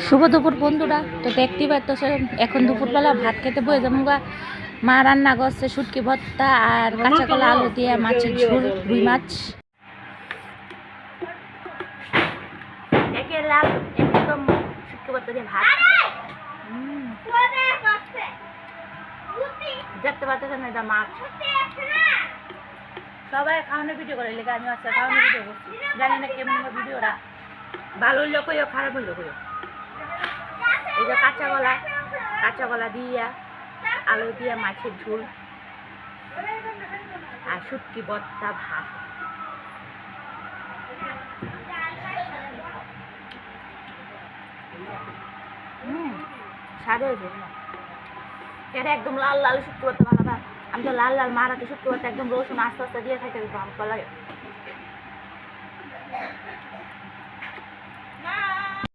শুভ দুপুর বন্ধুরা। তো দেখতেই পাচ্ছেন এখন দুপুরবেলা ভাত খেতে বয়ে যাবো গা। মা রান্না করছে শুটকি ভর্তা আর কাঁচা কলা আলু দিয়ে মাছের ঝোল, রুই মাছ। লাল একদম শুটকি ভর্তা দিয়ে ভাত। দেখতে পাচ্ছেন এটা মাছ। সবাই খাওয়ানোর ভিডিও করে লেগে আমি আজকে খাওয়ানোর ভিডিও করছি। জানি না কেমন ভিডিওটা, ভালো হইলেও কইও, খারাপ হইলেও কইও। এই যে কাঁচা কলা দিয়া আলু দিয়া মাছের ঝোল আর শুটকি ভর্তা ভাত। স্বাদ হয়েছে। এটা একদম লাল লাল শুটকি ভর্তা বানাবা। আমি তো লাল লাল মারাতে শুটকি ভর্তা একদম রসুন আস্তে আস্তে দিয়ে খাইতে ভালো লাগে।